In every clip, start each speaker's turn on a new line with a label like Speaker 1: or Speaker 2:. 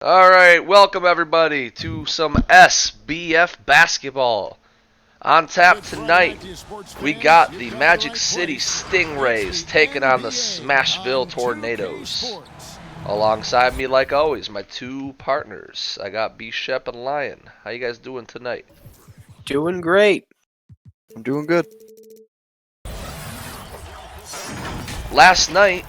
Speaker 1: Alright, welcome everybody to some SBF basketball. On tap tonight, we got the Magic City Stingrays taking on the Smashville Tornadoes. Alongside me, like always, my two partners. I got B Shep and Lion. How you guys doing tonight?
Speaker 2: Doing great.
Speaker 3: I'm doing good.
Speaker 1: Last night,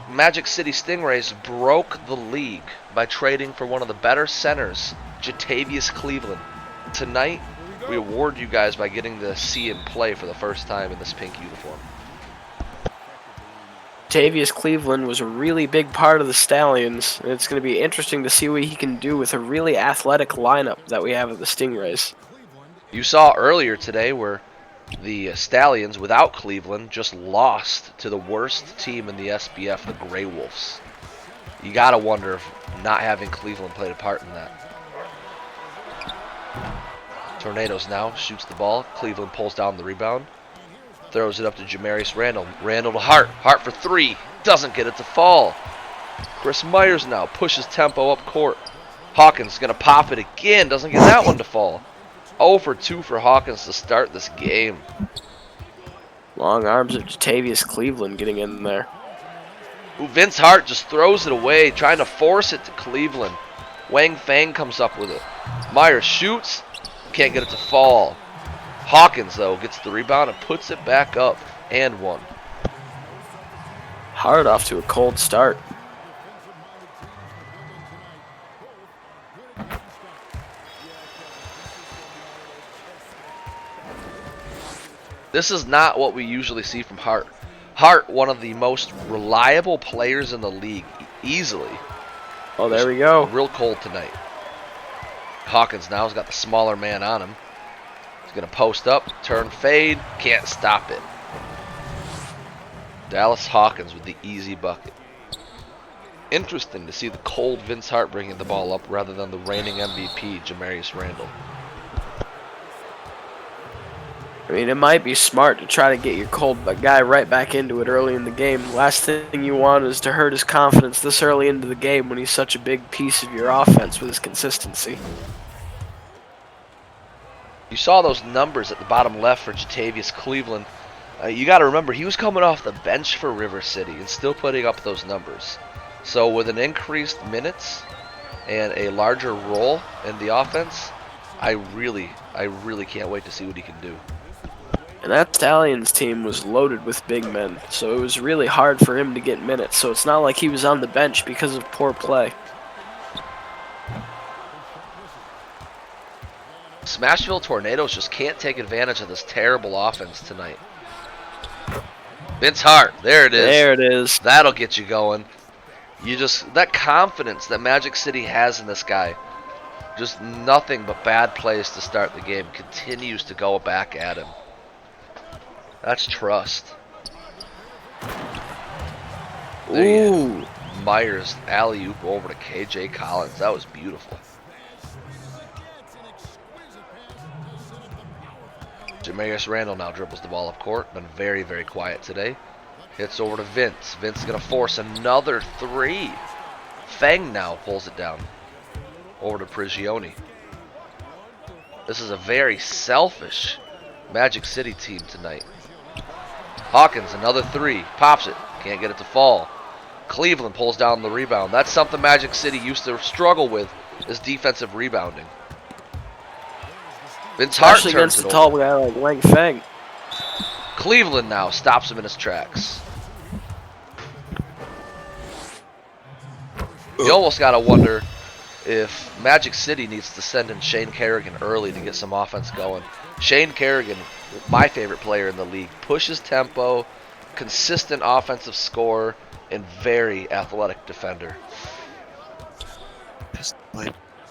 Speaker 1: Magic City Stingrays broke the league by trading for one of the better centers, Jatavious Cleveland. Tonight, we award you guys by getting to see him play for the first time in this pink uniform.
Speaker 2: Jatavious Cleveland was a really big part of the Stallions, and it's going to be interesting to see what he can do with a really athletic lineup that we have at the Stingrays.
Speaker 1: You saw earlier today where the Stallions, without Cleveland, just lost to the worst team in the SBF, the Grey Wolves. You gotta wonder if not having Cleveland played a part in that. Tornadoes now shoots the ball. Cleveland pulls down the rebound. Throws it up to Jatavious Randall. Randall to Hart. Hart for three. Doesn't get it to fall. Chris Myers now pushes tempo up court. Hawkins gonna pop it again. Doesn't get that one to fall. 0 for 2 for Hawkins to start this game.
Speaker 2: Long arms of Jatavious Cleveland getting in there.
Speaker 1: Vince Hart just throws it away, trying to force it to Cleveland. Wang Fang comes up with it. Myers shoots. Can't get it to fall. Hawkins, though, gets the rebound and puts it back up. And one.
Speaker 2: Hart off to a cold start.
Speaker 1: This is not what we usually see from Hart. Hart, one of the most reliable players in the league, easily.
Speaker 2: Oh, there we go.
Speaker 1: Real cold tonight. Hawkins now has got the smaller man on him. He's going to post up, turn, fade. Can't stop it. Dallas Hawkins with the easy bucket. Interesting to see the cold Vince Hart bringing the ball up rather than the reigning MVP, Jatavious Randall.
Speaker 2: I mean, it might be smart to try to get your cold guy right back into it early in the game. Last thing you want is to hurt his confidence this early into the game when he's such a big piece of your offense with his consistency.
Speaker 1: You saw those numbers at the bottom left for Jatavious Cleveland. You got to remember, he was coming off the bench for River City and still putting up those numbers. So with an increased minutes and a larger role in the offense, I really can't wait to see what he can do.
Speaker 2: And that Stallions team was loaded with big men, so it was really hard for him to get minutes. So it's not like he was on the bench because of poor play.
Speaker 1: Smashville Tornadoes just can't take advantage of this terrible offense tonight. Vince Hart, there it is.
Speaker 2: There it is.
Speaker 1: That'll get you going. That confidence that Magic City has in this guy, just nothing but bad plays to start the game, continues to go back at him. That's trust.
Speaker 2: Ooh.
Speaker 1: Myers alley-oop over to KJ Collins. That was beautiful. Jatavious Randall now dribbles the ball up court. Been very, very quiet today. Hits over to Vince. Vince is going to force another three. Fang now pulls it down. Over to Prigioni. This is a very selfish Magic City team tonight. Hawkins, another three. Pops it. Can't get it to fall. Cleveland pulls down the rebound. That's something Magic City used to struggle with, is defensive rebounding. Vince Hart
Speaker 2: Especially
Speaker 1: turns
Speaker 2: against
Speaker 1: it
Speaker 2: a tall
Speaker 1: over.
Speaker 2: guy like Wang Fang.
Speaker 1: Cleveland now stops him in his tracks. You almost got to wonder if Magic City needs to send in Shane Kerrigan early to get some offense going. Shane Kerrigan, my favorite player in the league, pushes tempo, consistent offensive scorer, and very athletic defender.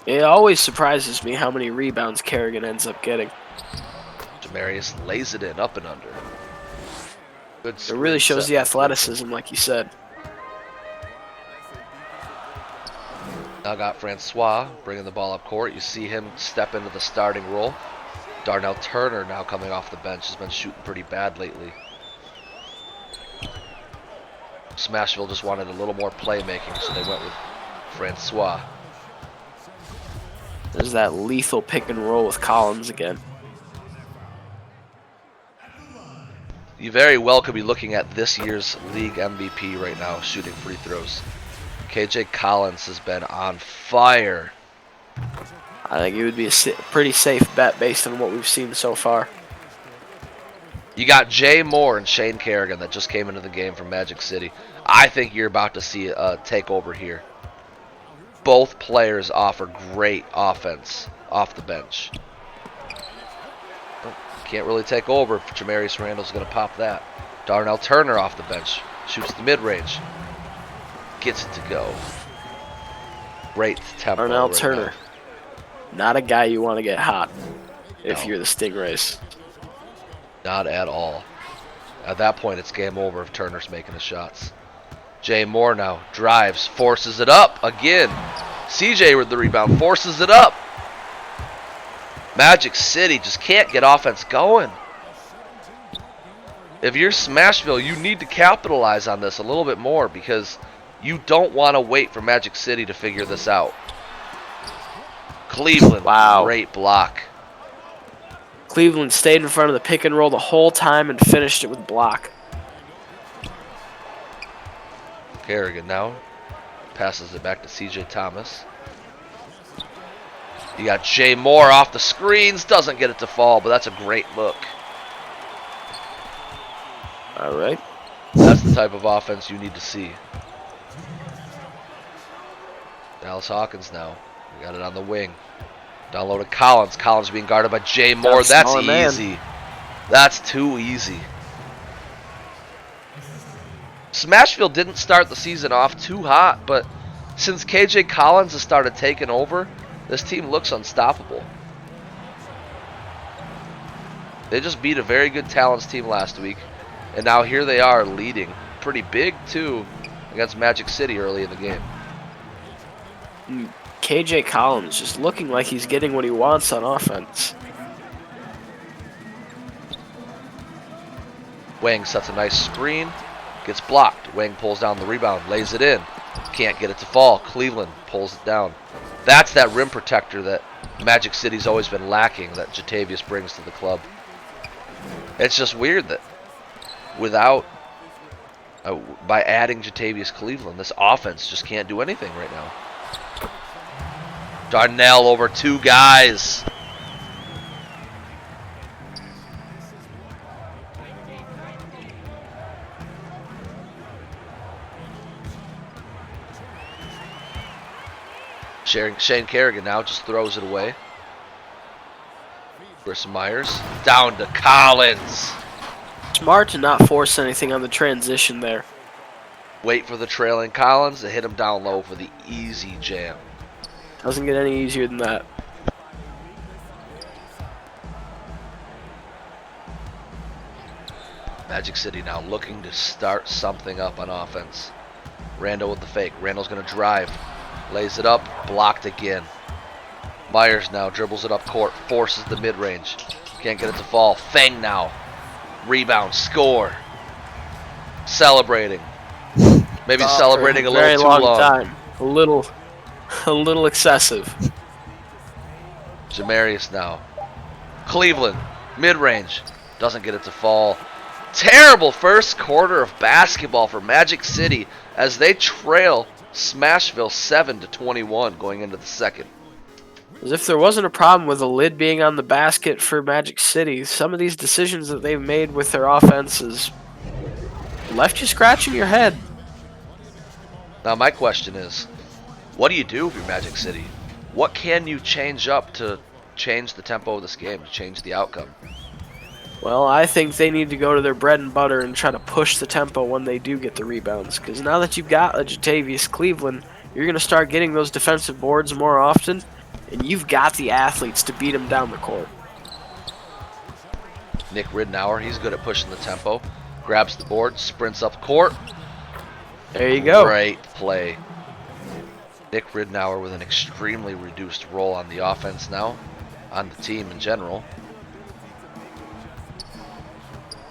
Speaker 2: It always surprises me how many rebounds Kerrigan ends up getting.
Speaker 1: Jatavious lays it in, up and under. Good
Speaker 2: It really shows the athleticism, like you said.
Speaker 1: Now got Francois bringing the ball up court. You see him step into the starting role. Darnell Turner now coming off the bench has been shooting pretty bad lately. Smashville just wanted a little more playmaking, so they went with Francois.
Speaker 2: There's that lethal pick and roll with Collins again.
Speaker 1: You very well could be looking at this year's league MVP right now, shooting free throws. KJ Collins has been on fire.
Speaker 2: I think it would be a pretty safe bet based on what we've seen so far.
Speaker 1: You got Jay Moore and Shane Kerrigan that just came into the game from Magic City. I think you're about to see a takeover here. Both players offer great offense off the bench. Can't really take over if Jatavious Randall's going to pop that. Darnell Turner off the bench. Shoots the mid-range. Gets it to go. Great tempo.
Speaker 2: Darnell
Speaker 1: right
Speaker 2: Turner.
Speaker 1: now.
Speaker 2: Not a guy you want to get hot if
Speaker 1: No.
Speaker 2: you're the Stingrays.
Speaker 1: Not at all. At that point, it's game over if Turner's making his shots. Jay Moore now drives, forces it up again. CJ with the rebound, forces it up. Magic City just can't get offense going. If you're Smashville, you need to capitalize on this a little bit more because you don't want to wait for Magic City to figure this out. Cleveland,
Speaker 2: Wow.
Speaker 1: Great block.
Speaker 2: Cleveland stayed in front of the pick and roll the whole time and finished it with block.
Speaker 1: Kerrigan now passes it back to CJ Thomas. You got Jay Moore off the screens, doesn't get it to fall, but that's a great look.
Speaker 2: All right.
Speaker 1: That's the type of offense you need to see. Dallas Hawkins now. We got it on the wing. Down low to Collins. Collins being guarded by Jay Moore. That's
Speaker 2: smaller man.
Speaker 1: easy. That's too easy. Smashville didn't start the season off too hot, but since KJ Collins has started taking over, this team looks unstoppable. They just beat a very good Talents team last week, and now here they are leading. Pretty big, too, against Magic City early in the game.
Speaker 2: KJ Collins just looking like he's getting what he wants on offense.
Speaker 1: Wang sets a nice screen, gets blocked. Wang pulls down the rebound, lays it in. Can't get it to fall. Cleveland pulls it down. That's that rim protector that Magic City's always been lacking that Jatavious brings to the club. It's just weird that without, by adding Jatavious Cleveland, this offense just can't do anything right now. Darnell over two guys. Shane Kerrigan now just throws it away. Chris Myers down to Collins.
Speaker 2: Smart to not force anything on the transition there.
Speaker 1: Wait for the trailing Collins to hit him down low for the easy jam.
Speaker 2: Doesn't get any easier than that.
Speaker 1: Magic City now looking to start something up on offense. Randall with the fake. Randall's going to drive. Lays it up. Blocked again. Myers now dribbles it up court. Forces the mid-range. Can't get it to fall. Feng now. Rebound. Score. Celebrating. Maybe celebrating a little too long.
Speaker 2: Time. A little excessive.
Speaker 1: Jatavious now. Cleveland. Mid-range. Doesn't get it to fall. Terrible first quarter of basketball for Magic City as they trail Smashville 7-21 going into the second.
Speaker 2: As if there wasn't a problem with the lid being on the basket for Magic City, some of these decisions that they've made with their offenses left you scratching your head.
Speaker 1: Now my question is, what do you do if you're Magic City? What can you change up to change the tempo of this game, to change the outcome?
Speaker 2: Well, I think they need to go to their bread and butter and try to push the tempo when they do get the rebounds. Because now that you've got a Jatavious Cleveland, you're going to start getting those defensive boards more often, and you've got the athletes to beat them down the court.
Speaker 1: Nick Ridnour, he's good at pushing the tempo. Grabs the board, sprints up court.
Speaker 2: There you go.
Speaker 1: Great play. Nick Ridnour with an extremely reduced role on the offense now, on the team in general.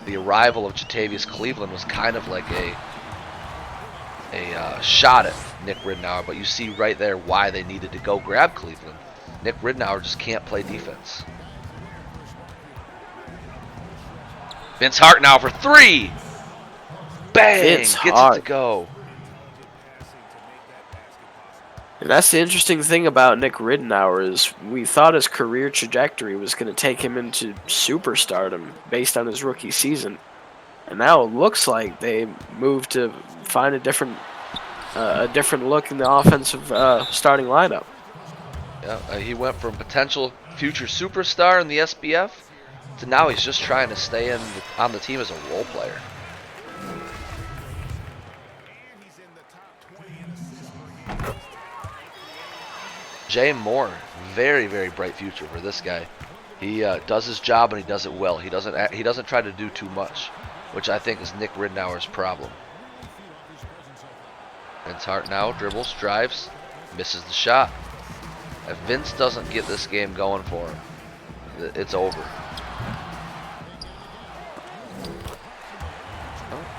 Speaker 1: The arrival of Jatavious Cleveland was kind of like a shot at Nick Ridnour, but you see right there why they needed to go grab Cleveland. Nick Ridnour just can't play defense. Vince Hart now for 3. Bang!
Speaker 2: Vince
Speaker 1: Gets
Speaker 2: Hart.
Speaker 1: it to go.
Speaker 2: And that's the interesting thing about Nick Ridnour is we thought his career trajectory was going to take him into superstardom based on his rookie season. And now it looks like they moved to find a different look in the offensive starting lineup.
Speaker 1: Yeah, he went from potential future superstar in the SBF to now he's just trying to stay on the team as a role player. Jay Moore, very, very bright future for this guy. He does his job and he does it well. He doesn't try to do too much, which I think is Nick Ridnour's problem. Vince Hart now dribbles, drives, misses the shot. If Vince doesn't get this game going for him, it's over.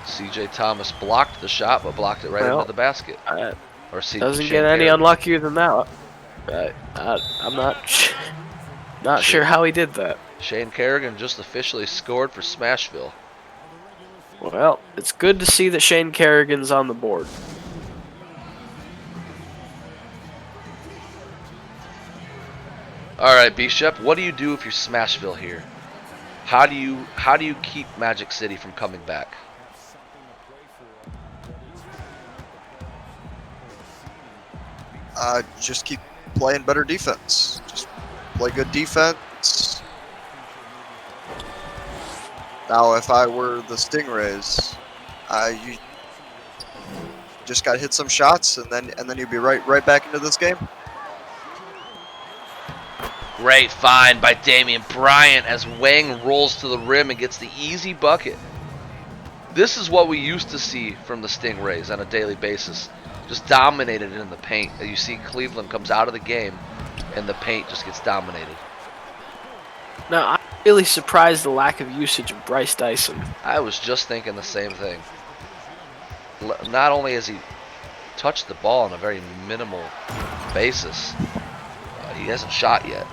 Speaker 1: CJ Thomas blocked the shot, but blocked it right into the basket. Or
Speaker 2: doesn't get any unluckier than that. I'm not sure how he did that.
Speaker 1: Shane Kerrigan just officially scored for Smashville.
Speaker 2: Well, it's good to see that Shane Kerrigan's on the board.
Speaker 1: All right, Bishop, what do you do if you're Smashville here? How do you keep Magic City from coming back?
Speaker 3: Just keep playing better defense. Just play good defense. Now, if I were the Stingrays, you just got to hit some shots, and then you'd be right back into this game.
Speaker 1: Great find by Damian Bryant as Wang rolls to the rim and gets the easy bucket. This is what we used to see from the Stingrays on a daily basis. Just dominated in the paint. You see Cleveland comes out of the game and the paint just gets dominated.
Speaker 2: Now, I'm really surprised the lack of usage of Bryce Dyson.
Speaker 1: I was just thinking the same thing. Not only has he touched the ball on a very minimal basis, he hasn't shot yet.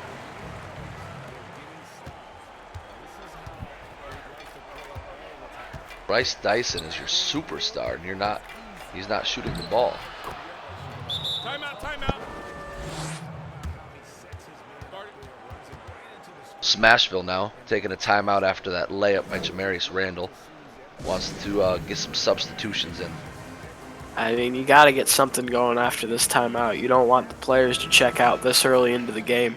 Speaker 1: Bryce Dyson is your superstar, and he's not shooting the ball.
Speaker 4: Timeout.
Speaker 1: Smashville now taking a timeout after that layup by Jamarius Randall. Wants to get some substitutions in.
Speaker 2: I mean, you got to get something going after this timeout. You don't want the players to check out this early into the game.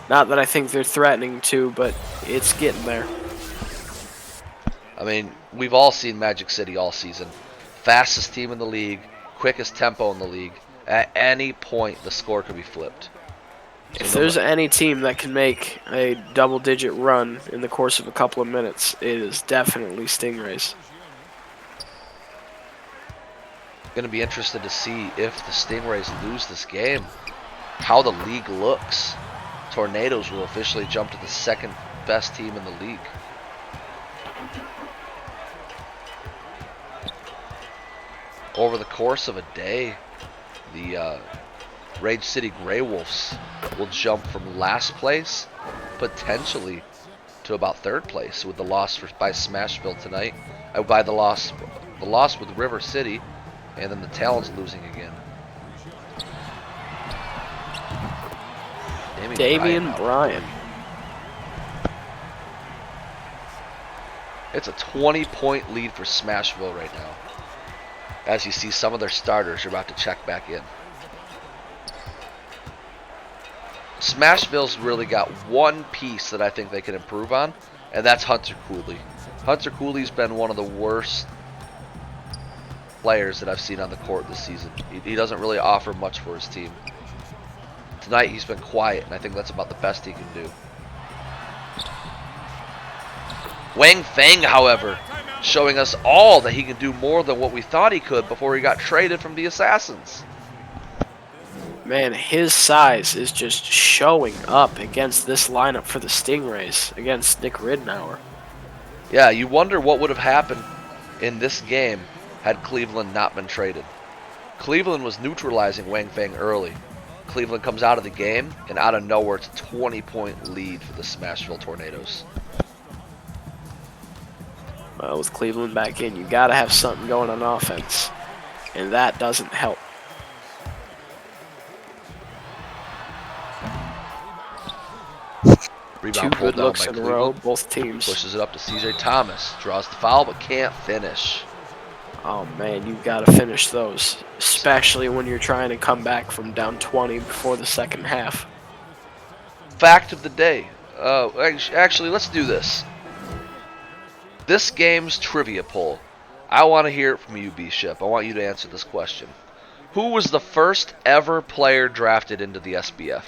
Speaker 2: Not that I think they're threatening to, but it's getting there.
Speaker 1: I mean, we've all seen Magic City all season. Fastest team in the league, quickest tempo in the league. At any point, the score could be flipped.
Speaker 2: If there's any team that can make a double-digit run in the course of a couple of minutes, it is definitely Stingrays.
Speaker 1: Going to be interested to see if the Stingrays lose this game, how the league looks. Tornadoes will officially jump to the second best team in the league. Over the course of a day, the Rage City Grey Wolves will jump from last place potentially to about third place with the loss by Smashville tonight. By the loss with River City, and then the Talons losing again.
Speaker 2: Damian Bryant.
Speaker 1: It's a 20-point lead for Smashville right now. As you see, some of their starters are about to check back in. Smashville's really got one piece that I think they can improve on, and that's Hunter Cooley. Hunter Cooley's been one of the worst players that I've seen on the court this season. He doesn't really offer much for his team. Tonight he's been quiet, and I think that's about the best he can do. Wang Feng, however, showing us all that he can do more than what we thought he could before he got traded from the Assassins.
Speaker 2: Man, his size is just showing up against this lineup for the Stingrays, against Nick Ridnour.
Speaker 1: Yeah, you wonder what would have happened in this game had Cleveland not been traded. Cleveland was neutralizing Wang Feng early, Cleveland comes out of the game, and out of nowhere, it's a 20-point lead for the Smashville Tornadoes.
Speaker 2: Well, with Cleveland back in, you got to have something going on offense, and that doesn't help.
Speaker 1: Rebound
Speaker 2: Two
Speaker 1: pulled
Speaker 2: good
Speaker 1: down
Speaker 2: looks
Speaker 1: by
Speaker 2: in a
Speaker 1: Cleveland.
Speaker 2: row, both teams.
Speaker 1: Pushes it up to CJ Thomas. Draws the foul, but can't finish.
Speaker 2: Oh man, you've got to finish those, especially when you're trying to come back from down 20 before the second half.
Speaker 1: Fact of the day. Actually, let's do this. This game's trivia poll. I want to hear it from you, Bishop. I want you to answer this question. Who was the first ever player drafted into the SBF?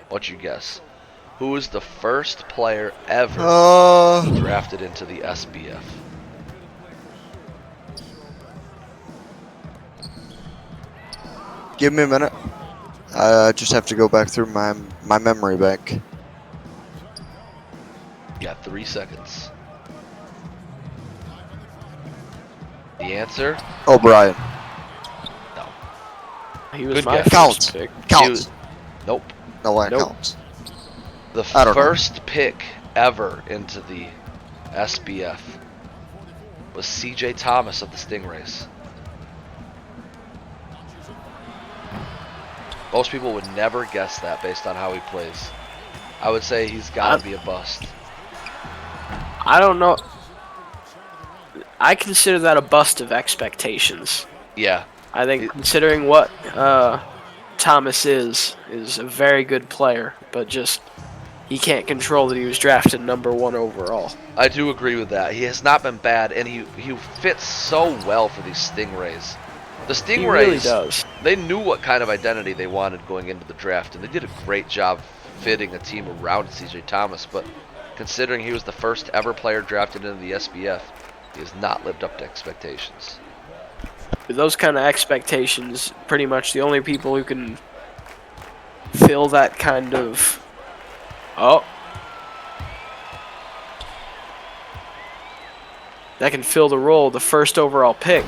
Speaker 1: What's your guess? Who was the first player ever drafted into the SBF?
Speaker 3: Give me a minute. I just have to go back through my memory bank.
Speaker 1: You got 3 seconds. The answer?
Speaker 3: O'Brien.
Speaker 1: No.
Speaker 2: He was
Speaker 1: Good
Speaker 2: my
Speaker 1: guess.
Speaker 2: first
Speaker 3: Counts.
Speaker 2: pick.
Speaker 3: Counts.
Speaker 1: Nope.
Speaker 3: No way, it
Speaker 2: Nope.
Speaker 3: counts.
Speaker 1: The
Speaker 3: I don't know.
Speaker 1: first pick ever into the SBF was CJ Thomas of the Stingrays. Most people would never guess that based on how he plays. I would say he's got to be a bust.
Speaker 2: I don't know. I consider that a bust of expectations.
Speaker 1: Yeah.
Speaker 2: I think considering what Thomas is a very good player, but just he can't control that he was drafted #1 overall.
Speaker 1: I do agree with that. He has not been bad, and he fits so well for these Stingrays. The Stingrays,
Speaker 2: He really does.
Speaker 1: They knew what kind of identity they wanted going into the draft, and they did a great job fitting a team around CJ Thomas, but considering he was the first ever player drafted into the SBF, he has not lived up to expectations.
Speaker 2: With those kind of expectations, pretty much the only people who can fill that kind of... Oh. That can fill the role of the first overall pick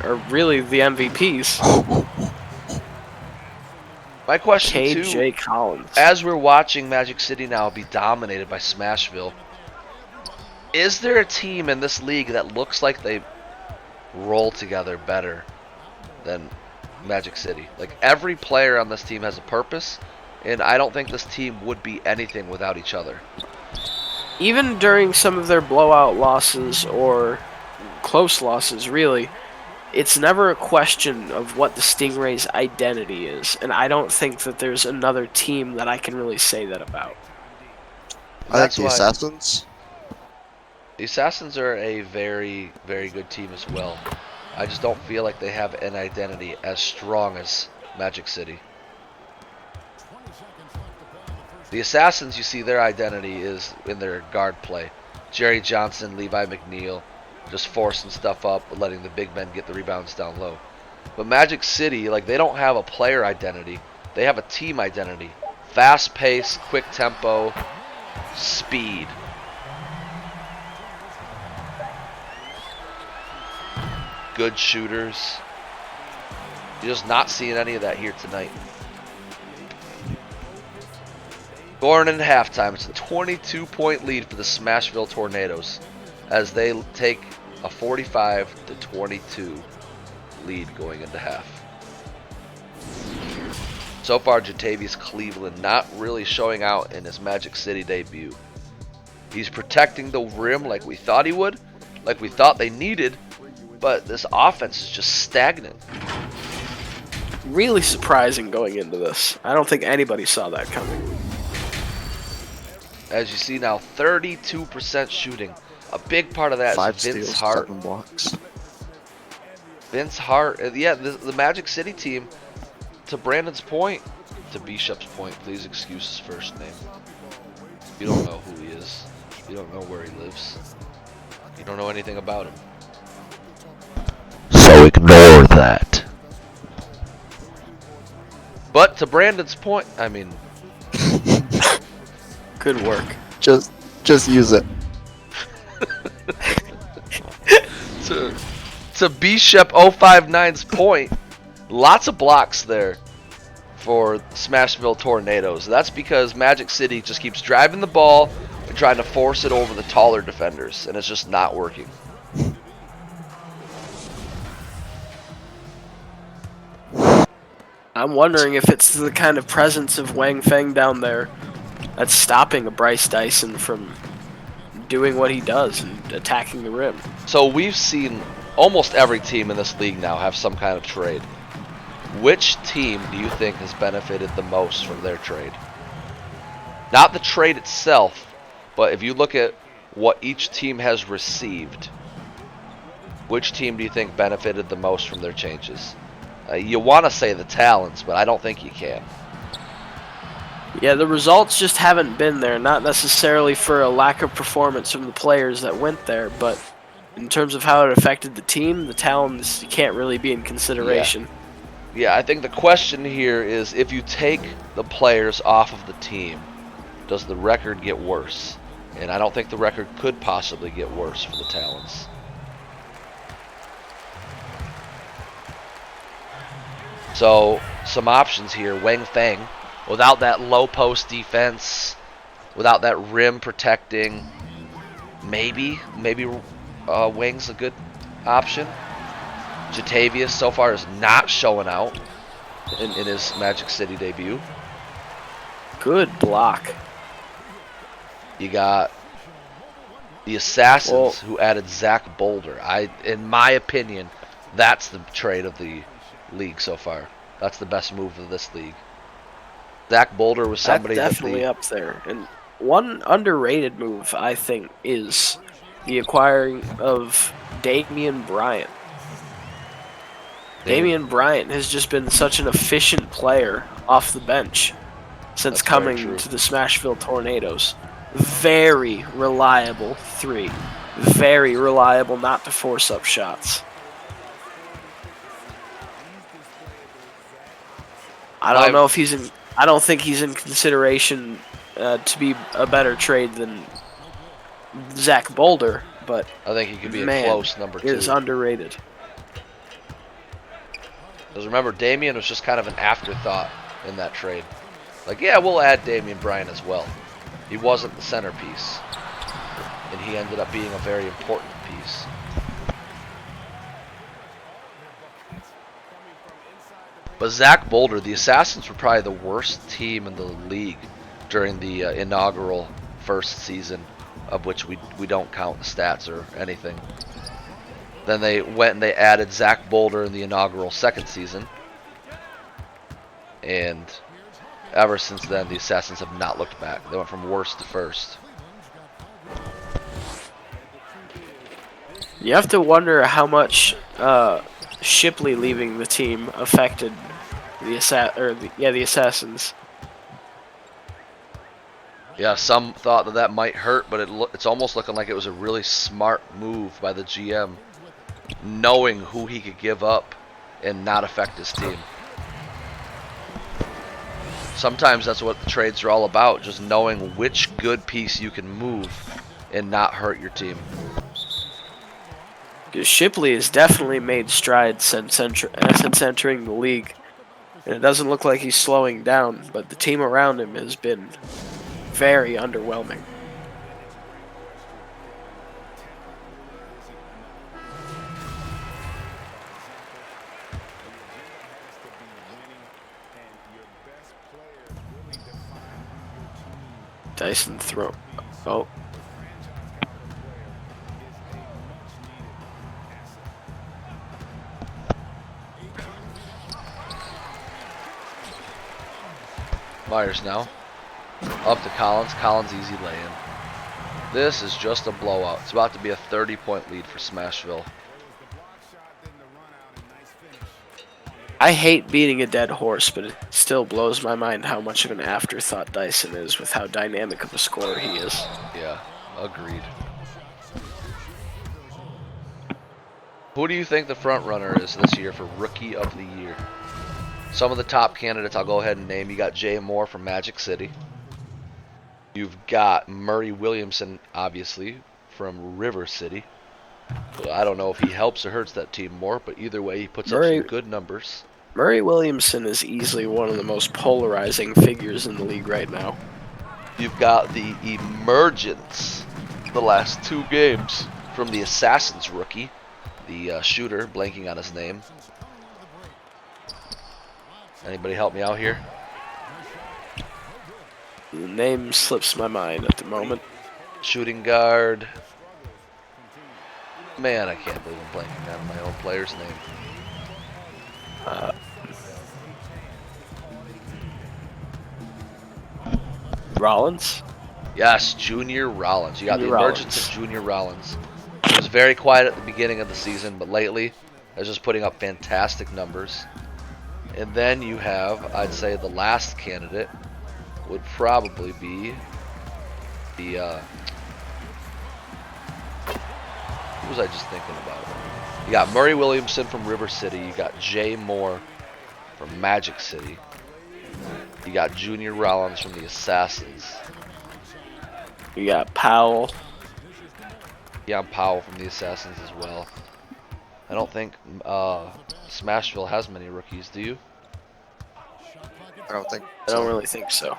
Speaker 2: are really the MVPs.
Speaker 1: My question
Speaker 2: KJ
Speaker 1: too,
Speaker 2: Collins.
Speaker 1: as we're watching Magic City now be dominated by Smashville, is there a team in this league that looks like they roll together better than Magic City? Like, every player on this team has a purpose, and I don't think this team would be anything without each other.
Speaker 2: Even during some of their blowout losses or close losses, really, it's never a question of what the Stingrays' identity is, and I don't think that there's another team that I can really say that about.
Speaker 3: I think the Assassins.
Speaker 1: The Assassins are a very, very good team as well. I just don't feel like they have an identity as strong as Magic City. The Assassins, you see, their identity is in their guard play. Jerry Johnson, Levi McNeil, just forcing stuff up, letting the big men get the rebounds down low. But Magic City, like, they don't have a player identity. They have a team identity. Fast pace, quick tempo, speed. Good shooters. You're just not seeing any of that here tonight. Going into halftime, it's a 22-point lead for the Smashville Tornadoes as they take a 45-22 lead going into half. So far, Jatavious Cleveland not really showing out in his Magic City debut. He's protecting the rim like we thought he would, like we thought they needed, but this offense is just stagnant.
Speaker 2: Really surprising going into this. I don't think anybody saw that coming.
Speaker 1: As you see now, 32% shooting. A big part of that
Speaker 3: 5
Speaker 1: is Vince
Speaker 3: steals,
Speaker 1: Hart.
Speaker 3: 7 blocks.
Speaker 1: Vince Hart, yeah, the Magic City team, to Brandon's point, to Bishop's point, please excuse his first name. You don't know who he is. You don't know where he lives. You don't know anything about him. So ignore that. But to Brandon's point, I mean,
Speaker 2: Good work.
Speaker 3: Just use it.
Speaker 1: to Bishop 059's point. Lots of blocks there for Smashville Tornadoes. That's because Magic City just keeps driving the ball and trying to force it over the taller defenders, and it's just not working.
Speaker 2: I'm wondering if it's the kind of presence of Wang Feng down there that's stopping a Bryce Dyson from doing what he does and attacking the rim.
Speaker 1: So we've seen almost every team in this league now have some kind of trade. Which team do you think has benefited the most from their trade? Not the trade itself, but if you look at what each team has received, which team do you think benefited the most from their changes? You want to say the Talons, but I don't think you can.
Speaker 2: Yeah, the results just haven't been there, not necessarily for a lack of performance from the players that went there, but in terms of how it affected the team, the Talons can't really be in consideration.
Speaker 1: Yeah, I think the question here is if you take the players off of the team, does the record get worse? And I don't think the record could possibly get worse for the Talons. So, some options here. Wang Feng, without that low post defense, without that rim protecting, maybe Wang's a good option. Jatavious so far is not showing out in his Magic City debut.
Speaker 2: Good block.
Speaker 1: You got the Assassins who added Zach Boulder. In my opinion, that's the trade of the league so far. That's the best move of this league. Zach Boulder was somebody
Speaker 2: that's definitely up there. And one underrated move, I think, is the acquiring of Damian Bryant. Damian Bryant has just been such an efficient player off the bench since coming to the Smashville Tornadoes. Very reliable three. Very reliable not to force up shots. I don't know if he's in. I don't think he's in consideration to be a better trade than Zach Boulder, but
Speaker 1: I think he could be a close number 2.
Speaker 2: He is underrated.
Speaker 1: Because remember, Damian was just kind of an afterthought in that trade. Like, yeah, we'll add Damian Bryant as well. He wasn't the centerpiece, and he ended up being a very important piece. But Zach Boulder, the Assassins were probably the worst team in the league during the inaugural first season, of which we don't count the stats or anything. Then they went and they added Zach Boulder in the inaugural second season. And ever since then, the Assassins have not looked back. They went from worst to first.
Speaker 2: You have to wonder how much Shipley leaving the team affected the Assassins.
Speaker 1: Yeah, some thought that might hurt, but it's almost looking like it was a really smart move by the GM, knowing who he could give up and not affect his team. Sometimes that's what the trades are all about, just knowing which good piece you can move and not hurt your team.
Speaker 2: Shipley has definitely made strides since entering the league. And it doesn't look like he's slowing down, but the team around him has been very underwhelming. Dyson throw. Oh.
Speaker 1: Myers now. Up to Collins. Collins easy lay-in. This is just a blowout. It's about to be a 30-point lead for Smashville.
Speaker 2: I hate beating a dead horse, but it still blows my mind how much of an afterthought Dyson is with how dynamic of a scorer he is.
Speaker 1: Yeah, agreed. Who do you think the front runner is this year for Rookie of the Year? Some of the top candidates I'll go ahead and name. You got Jay Moore from Magic City. You've got Murray Williamson, obviously, from River City. Well, I don't know if he helps or hurts that team more, but either way, he puts up
Speaker 2: Murray
Speaker 1: some good numbers.
Speaker 2: Murray Williamson is easily one of the most polarizing figures in the league right now.
Speaker 1: You've got the emergence the last 2 games from the Assassin's rookie, the shooter, blanking on his name. Anybody help me out here?
Speaker 2: The name slips my mind at the moment.
Speaker 1: Shooting guard. Man, I can't believe I'm blanking on my own player's name.
Speaker 2: Rollins?
Speaker 1: Yes, Junior Rollins. You got
Speaker 2: Junior
Speaker 1: the emergence
Speaker 2: Rollins.
Speaker 1: of Junior Rollins. He was very quiet at the beginning of the season, but lately is just putting up fantastic numbers. And then you have, I'd say, the last candidate would probably be the. Who was I just thinking about? You got Murray Williamson from River City. You got Jay Moore from Magic City. You got Junior Rollins from the Assassins.
Speaker 2: You got Powell.
Speaker 1: Yeah, Powell from the Assassins as well. I don't think Smashville has many rookies, do you?
Speaker 3: I don't think.
Speaker 2: I don't really think so.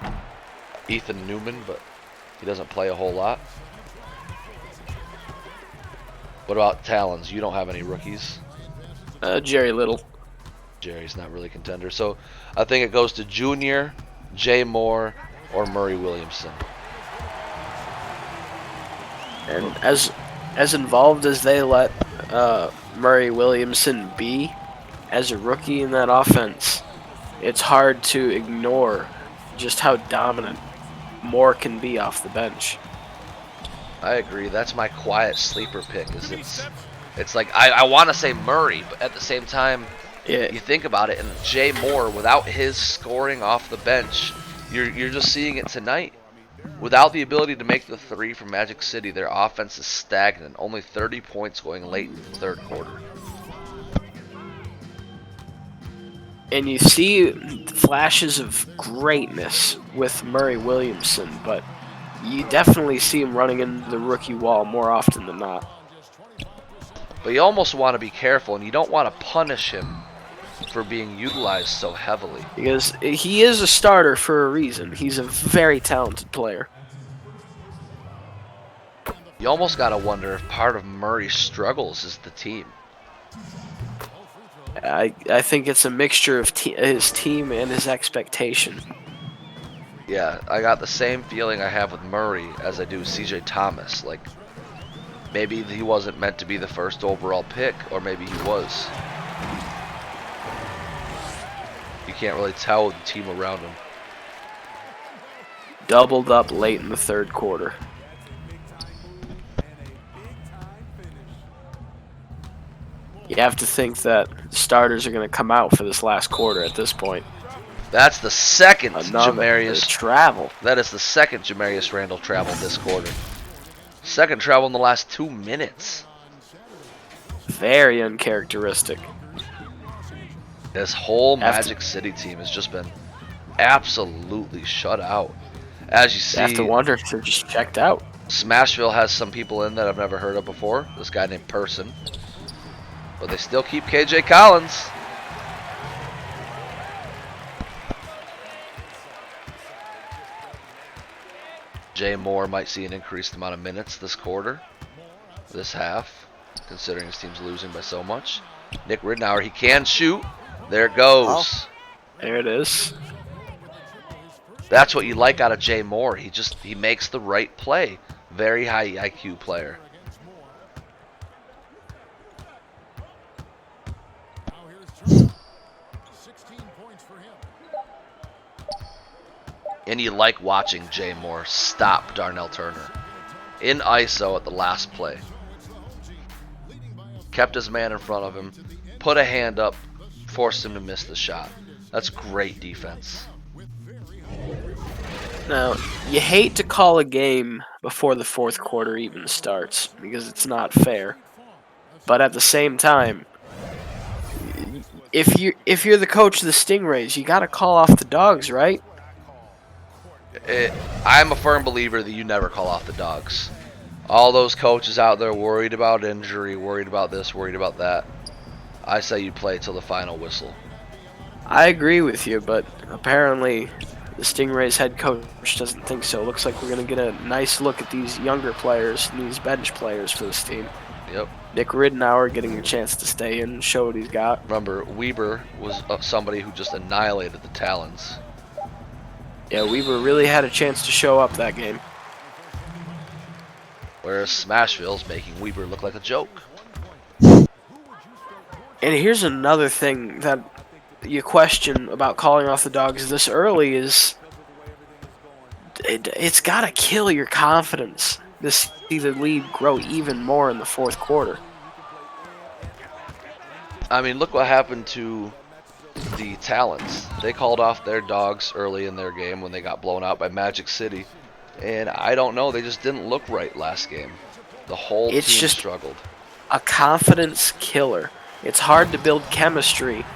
Speaker 1: Ethan Newman, but he doesn't play a whole lot. What about Talons? You don't have any rookies.
Speaker 2: Jerry Little.
Speaker 1: Jerry's not really a contender. So I think it goes to Junior, Jay Moore, or Murray Williamson.
Speaker 2: And as involved as they let Murray Williamson be as a rookie in that offense, it's hard to ignore just how dominant Moore can be off the bench.
Speaker 1: I agree. That's my quiet sleeper pick. It's like I want to say Murray, but at the same time,
Speaker 2: Yeah,
Speaker 1: you think about it, and Jay Moore, without his scoring off the bench, you're just seeing it tonight. Without the ability to make the 3 from Magic City, their offense is stagnant. Only 30 points going late in the 3rd quarter.
Speaker 2: and you see flashes of greatness with Murray Williamson, but you definitely see him running into the rookie wall more often than not.
Speaker 1: But you almost want to be careful, and you don't want to punish him for being utilized so heavily.
Speaker 2: Because he is a starter for a reason. He's a very talented player.
Speaker 1: You almost got to wonder if part of Murray's struggles is the team.
Speaker 2: I think it's a mixture of his team and his expectation.
Speaker 1: Yeah, I got the same feeling I have with Murray as I do CJ Thomas. Like, maybe he wasn't meant to be the first overall pick, or maybe he was. You can't really tell with the team around him.
Speaker 2: Doubled up late in the 3rd quarter. You have to think that starters are going to come out for this last quarter at this point.
Speaker 1: That's the second
Speaker 2: Another
Speaker 1: Jamarius
Speaker 2: travel.
Speaker 1: That is the second Jamarius Randall travel this quarter. Second travel in the last 2 minutes.
Speaker 2: Very uncharacteristic.
Speaker 1: This whole Magic City team has just been absolutely shut out. As you see,
Speaker 2: You have to wonder if they're just checked out.
Speaker 1: Smashville has some people in that I've never heard of before. This guy named Person. But they still keep KJ Collins. Jay Moore might see an increased amount of minutes this quarter, this half, considering his team's losing by so much. Nick Ridnour, he can shoot. There it goes.
Speaker 3: Oh.
Speaker 2: There it is.
Speaker 1: That's what you like out of Jay Moore. He makes the right play. Very high IQ player. And you like watching Jay Moore stop Darnell Turner in ISO at the last play. Kept his man in front of him, put a hand up, forced him to miss the shot. That's great defense.
Speaker 2: Now, you hate to call a game before the 4th quarter even starts because it's not fair. But at the same time, if you're the coach of the Stingrays, you got to call off the dogs, right?
Speaker 1: I'm a firm believer that you never call off the dogs. All those coaches out there worried about injury, worried about this, worried about that. I say you play till the final whistle.
Speaker 2: I agree with you, but apparently the Stingrays head coach doesn't think so. Looks like we're going to get a nice look at these younger players and these bench players for this team.
Speaker 1: Yep.
Speaker 2: Nick Ridenour getting a chance to stay in and show what he's got.
Speaker 1: Remember, Weber was somebody who just annihilated the Talons.
Speaker 2: Yeah, Weaver really had a chance to show up that game.
Speaker 1: Whereas Smashville's making Weber look like a joke.
Speaker 2: And here's another thing that you question about calling off the Dogs this early is it's got to kill your confidence to see the lead grow even more in the fourth quarter.
Speaker 1: I mean, look what happened to the Talons. They called off their Dogs early in their game when they got blown out by Magic City. And I don't know, they just didn't look right last game. The whole team
Speaker 2: just
Speaker 1: struggled.
Speaker 2: A confidence killer. It's hard to build chemistry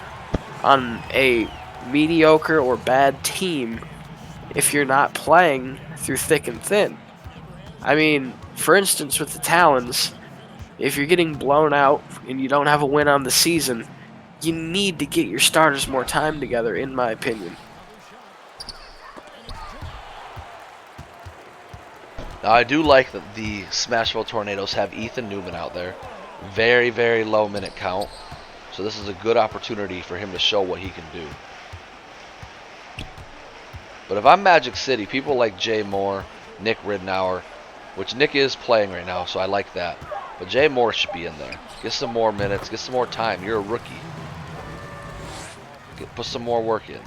Speaker 2: on a mediocre or bad team if you're not playing through thick and thin. I mean, for instance, with the Talons, if you're getting blown out and you don't have a win on the season, you need to get your starters more time together, in my opinion.
Speaker 1: Now, I do like that the Smashville Tornadoes have Ethan Newman out there. Very, very low minute count. So this is a good opportunity for him to show what he can do. But if I'm Magic City, people like Jay Moore, Nick Ridenour, which Nick is playing right now, so I like that. But Jay Moore should be in there. Get some more minutes, get some more time. You're a rookie. Put some more work in.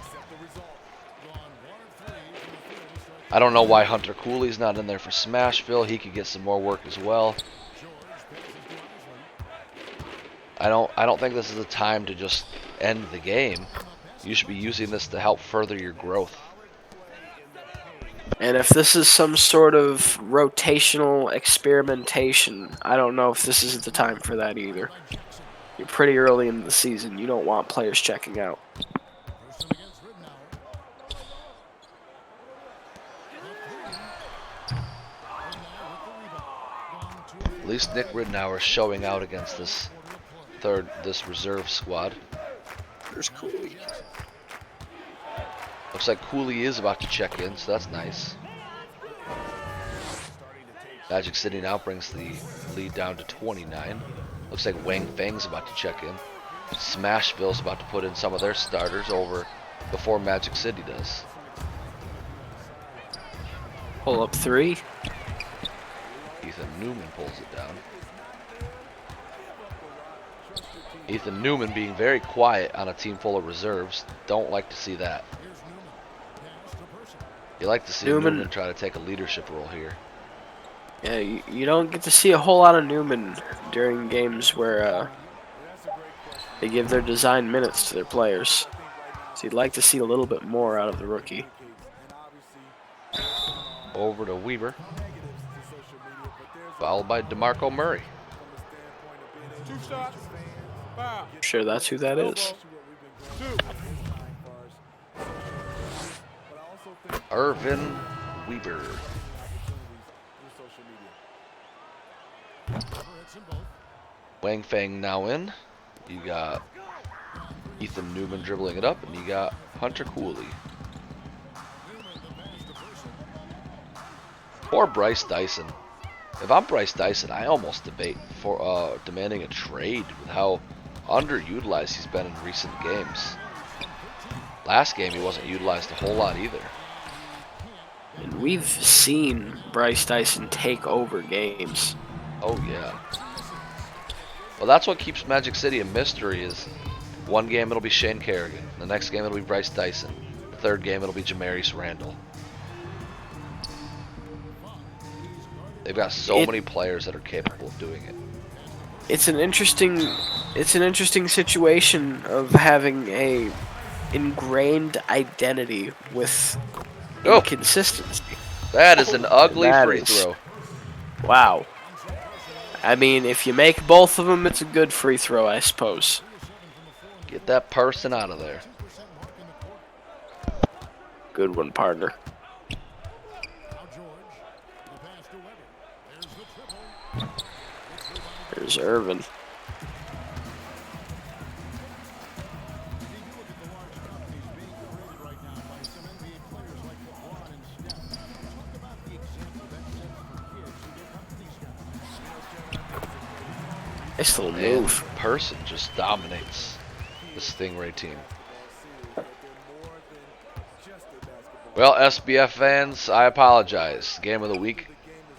Speaker 1: I don't know why Hunter Cooley's not in there for Smashville. He could get some more work as well. I don't think this is the time to just end the game. You should be using this to help further your growth.
Speaker 2: And if this is some sort of rotational experimentation, I don't know if this is the time for that either. You're pretty early in the season. You don't want players checking out.
Speaker 1: At least Nick Ridenour is showing out against this reserve squad.
Speaker 3: There's Cooley.
Speaker 1: Looks like Cooley is about to check in, so that's nice. Magic City now brings the lead down to 29. Looks like Wang Feng's about to check in. Smashville's about to put in some of their starters over before Magic City does.
Speaker 2: Pull up three.
Speaker 1: Ethan Newman pulls it down. Ethan Newman being very quiet on a team full of reserves. Don't like to see that. You like to see Newman try to take a leadership role here.
Speaker 2: Yeah, you don't get to see a whole lot of Newman during games where they give their design minutes to their players. So you'd like to see a little bit more out of the rookie.
Speaker 1: Over to Weber. Followed by DeMarco Murray.
Speaker 2: I'm sure that's who that is.
Speaker 1: Irvin Weber. Wang Feng now in. You got Ethan Newman dribbling it up, and you got Hunter Cooley. Poor Bryce Dyson. If I'm Bryce Dyson, I almost debate for demanding a trade with how underutilized he's been in recent games. Last game he wasn't utilized a whole lot either.
Speaker 2: And we've seen Bryce Dyson take over games.
Speaker 1: Oh yeah. Well, that's what keeps Magic City a mystery. Is one game it'll be Shane Kerrigan, the next game it'll be Bryce Dyson, the third game it'll be Jamarius Randall. They've got so many players that are capable of doing it.
Speaker 2: It's an interesting situation of having a ingrained identity with inconsistency.
Speaker 1: That is an ugly free throw.
Speaker 2: Wow. I mean, if you make both of them, it's a good free throw, I suppose.
Speaker 1: Get that person out of there.
Speaker 2: Good one, partner. There's Irvin. Nice little
Speaker 1: And
Speaker 2: move.
Speaker 1: person just dominates the Stingray team. Well, SBF fans, I apologize. Game of the week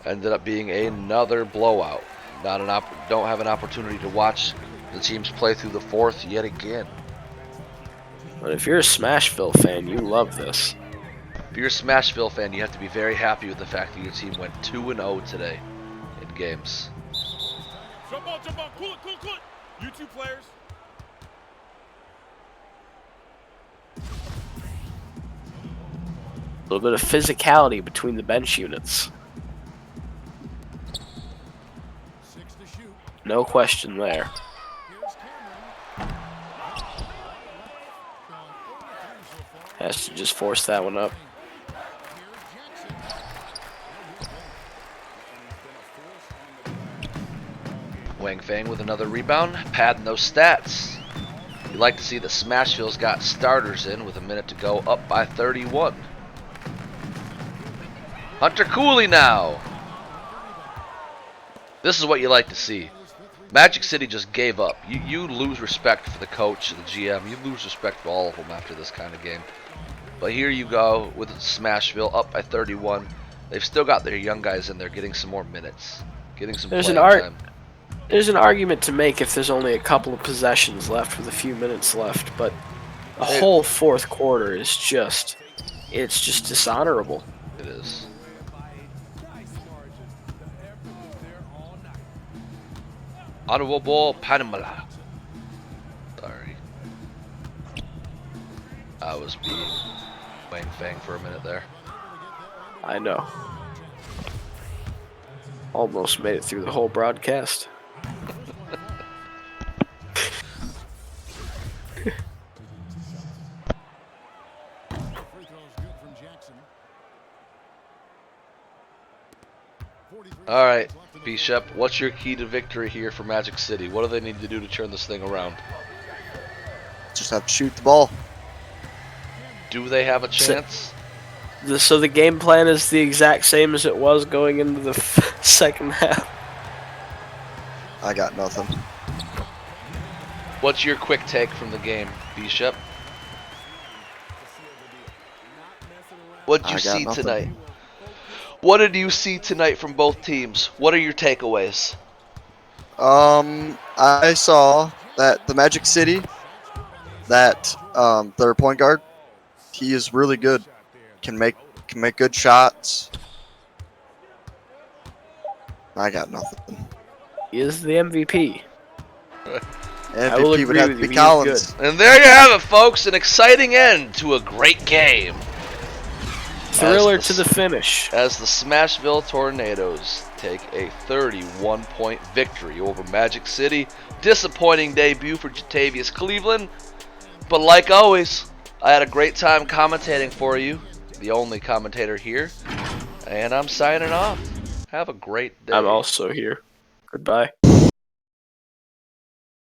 Speaker 1: ended up being another blowout. Don't have an opportunity to watch the teams play through the fourth yet again.
Speaker 2: But if you're a Smashville fan, you love this.
Speaker 1: If you're a Smashville fan, you have to be very happy with the fact that your team went 2-0 today in games.
Speaker 4: Jump on, cool it, cool it. You two players.
Speaker 2: A little bit of physicality between the bench units. No question there. Has to just force that one up.
Speaker 1: Wang Fang with another rebound, padding those stats. You like to see that Smashville's got starters in with a minute to go, up by 31. Hunter Cooley now. This is what you like to see. Magic City just gave up. You lose respect for the coach, the GM. You lose respect for all of them after this kind of game. But here you go with Smashville up by 31. They've still got their young guys in there getting some more minutes, getting some playing time.
Speaker 2: There's an argument to make if there's only a couple of possessions left with a few minutes left, but a whole fourth quarter is it's just dishonorable.
Speaker 1: It is. Honorable Panamala. Sorry. I was being Wang Fang for a minute there.
Speaker 2: I know. Almost made it through the whole broadcast.
Speaker 1: All right, Bishop, what's your key to victory here for Magic City? What do they need to do to turn this thing around?
Speaker 3: Just have to shoot the ball.
Speaker 1: Do they have a chance?
Speaker 2: So the game plan is the exact same as it was going into the second half.
Speaker 3: I got nothing.
Speaker 1: What's your quick take from the game, Bishop? What'd you see tonight? What did you see tonight from both teams? What are your takeaways?
Speaker 3: I saw that the Magic City, that their point guard, he is really good. Can make good shots. I got nothing.
Speaker 2: He is the MVP.
Speaker 3: MVP would have to be Collins.
Speaker 1: And there you have it, folks. An exciting end to a great game.
Speaker 2: Thriller to the finish.
Speaker 1: As the Smashville Tornadoes take a 31-point victory over Magic City. Disappointing debut for Jatavious Cleveland. But like always, I had a great time commentating for you. The only commentator here. And I'm signing off. Have a great day.
Speaker 2: I'm also here. Goodbye.